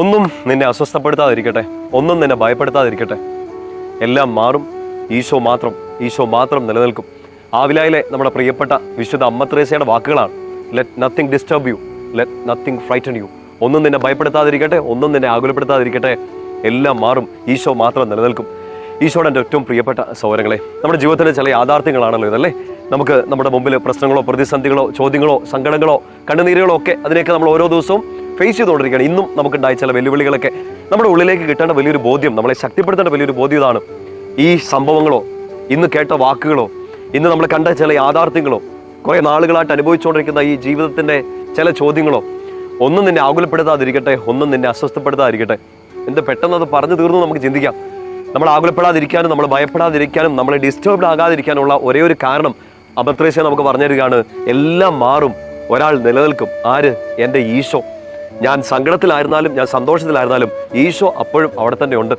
ഒന്നും നിന്നെ അസ്വസ്ഥപ്പെടുത്താതിരിക്കട്ടെ, ഒന്നും നിന്നെ ഭയപ്പെടുത്താതിരിക്കട്ടെ. എല്ലാം മാറും. ഈശോ മാത്രം നിലനിൽക്കും. ആവിലായിലെ നമ്മുടെ പ്രിയപ്പെട്ട വിശുദ്ധ അമ്മ ത്രേസ്യയുടെ വാക്കുകളാണ്. Let nothing disturb you, let nothing frighten you. ഒന്നും നിന്നെ ഭയപ്പെടുത്താതിരിക്കട്ടെ, ഒന്നും നിന്നെ ആകുലപ്പെടുത്താതിരിക്കട്ടെ. എല്ലാം മാറും. ഈശോ മാത്രം നിലനിൽക്കും. ഈശോയുടെ എൻ്റെ ഏറ്റവും പ്രിയപ്പെട്ട സഹോദരങ്ങളെ, നമ്മുടെ ജീവിതത്തിലെ ചില യാഥാർത്ഥ്യങ്ങളാണല്ലോ ഇതല്ലേ. നമുക്ക് നമ്മുടെ മുമ്പിൽ പ്രശ്നങ്ങളോ പ്രതിസന്ധികളോ ചോദ്യങ്ങളോ സങ്കടങ്ങളോ കണ്ണുനീരുകളോ ഒക്കെ അതിനെയൊക്കെ നമ്മൾ ഓരോ ദിവസവും ഫേസ് ചെയ്തുകൊണ്ടിരിക്കുകയാണ്. ഇന്നും നമുക്കുണ്ടായ ചില വെല്ലുവിളികളൊക്കെ നമ്മുടെ ഉള്ളിലേക്ക് കിട്ടേണ്ട വലിയൊരു ബോധ്യം, നമ്മളെ ശക്തിപ്പെടുത്തേണ്ട വലിയൊരു ബോധ്യം ഇതാണ്. ഈ സംഭവങ്ങളോ ഇന്ന് കേട്ട വാക്കുകളോ ഇന്ന് നമ്മൾ കണ്ട ചില യാഥാർത്ഥ്യങ്ങളോ കുറേ നാളുകളായിട്ട് അനുഭവിച്ചുകൊണ്ടിരിക്കുന്ന ഈ ജീവിതത്തിൻ്റെ ചില ചോദ്യങ്ങളോ ഒന്നും നിന്നെ ആകുലപ്പെടുത്താതിരിക്കട്ടെ, ഒന്നും നിന്നെ അസ്വസ്ഥപ്പെടുത്താതിരിക്കട്ടെ. എന്ത് പെട്ടെന്ന് അത് പറഞ്ഞു തീർന്നു നമുക്ക് ചിന്തിക്കാം. നമ്മൾ ആകുലപ്പെടാതിരിക്കാനും നമ്മൾ ഭയപ്പെടാതിരിക്കാനും നമ്മളെ ഡിസ്റ്റർബ്ഡ് ആകാതിരിക്കാനുള്ള ഒരേ ഒരു കാരണം അമ്മ ത്രേസ്യ നമുക്ക് പറഞ്ഞു തരികയാണ്. എല്ലാം മാറും, ഒരാൾ നിലനിൽക്കും. ആര്? എൻ്റെ ഈശോ. ഞാൻ സങ്കടത്തിലായിരുന്നാലും ഞാൻ സന്തോഷത്തിലായിരുന്നാലും ഈശോ അപ്പോഴും അവിടെ തന്നെ ഉണ്ട്.